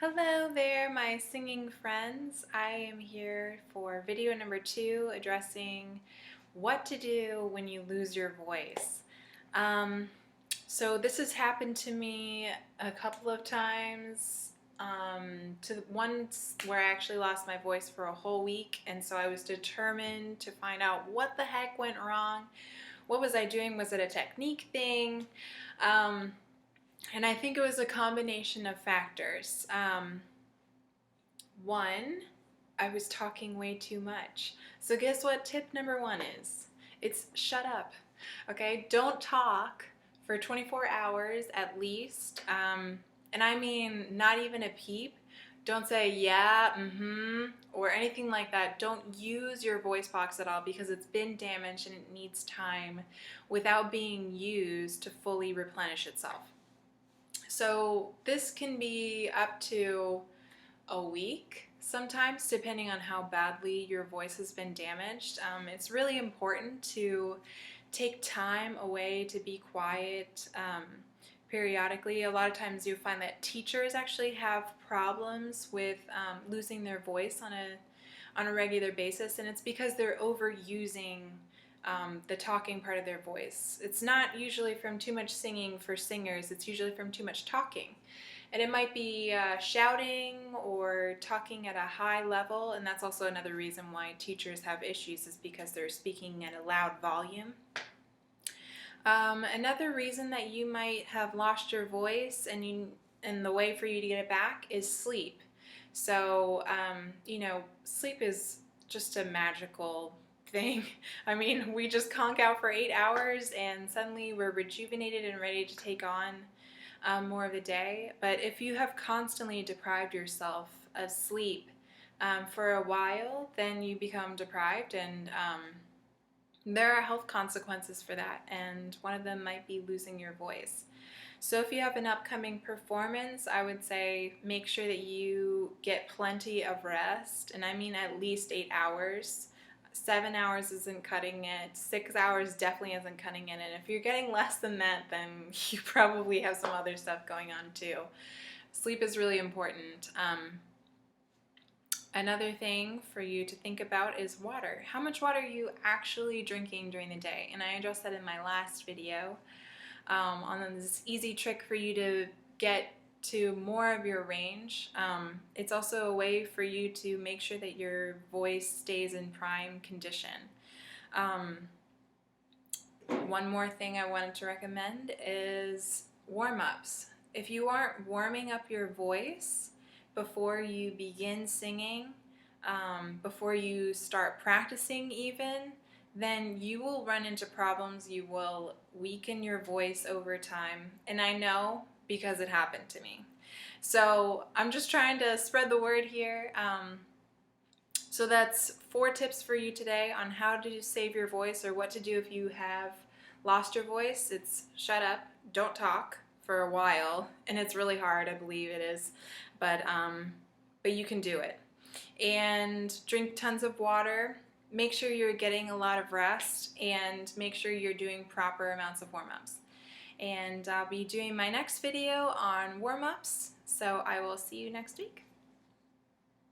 Hello there, my singing friends. I am here for video number 2 addressing what to do when you lose your voice. Um, so this has happened to me a couple of times. To once where I actually lost my voice for a whole week, and so I was determined to find out what the heck went wrong. What was I doing? Was it a technique thing? Um, and I think it was a combination of factors. One, I was talking way too much. So guess what tip number 1 is? It's shut up. Okay, don't talk for 24 hours at least. And I mean not even a peep. Don't say yeah, or anything like that. Don't use your voice box at all because it's been damaged and it needs time without being used to fully replenish itself. So this can be up to a week sometimes, depending on how badly your voice has been damaged. It's really important to take time away to be quiet periodically. A lot of times you find that teachers actually have problems with losing their voice on a regular basis, and it's because they're overusing the talking part of their voice. It's not usually from too much singing for singers, it's usually from too much talking. And it might be shouting or talking at a high level, and that's also another reason why teachers have issues, is because they're speaking at a loud volume. Another reason that you might have lost your voice and the way for you to get it back is sleep. So, sleep is just a magical thing. I mean, we just conk out for 8 hours and suddenly we're rejuvenated and ready to take on more of the day. But if you have constantly deprived yourself of sleep for a while, then you become deprived, and there are health consequences for that, and one of them might be losing your voice. So if you have an upcoming performance, I would say make sure that you get plenty of rest, and I mean at least 8 hours. 7 hours isn't cutting it. 6 hours definitely isn't cutting it. And if you're getting less than that, then you probably have some other stuff going on too. Sleep is really important. Another thing for you to think about is water. How much water are you actually drinking during the day? And I addressed that in my last video on this easy trick for you to get to more of your range. It's also a way for you to make sure that your voice stays in prime condition. One more thing I wanted to recommend is warm-ups. If you aren't warming up your voice before you begin singing, before you start practicing even, then you will run into problems. You will weaken your voice over time. And I know because it happened to me. So I'm just trying to spread the word here. So that's 4 tips for you today on how to save your voice, or what to do if you have lost your voice. It's shut up, don't talk for a while, and it's really hard, I believe it is, but you can do it. And drink tons of water. Make sure you're getting a lot of rest, and make sure you're doing proper amounts of warm-ups. And I'll be doing my next video on warm-ups, so I will see you next week.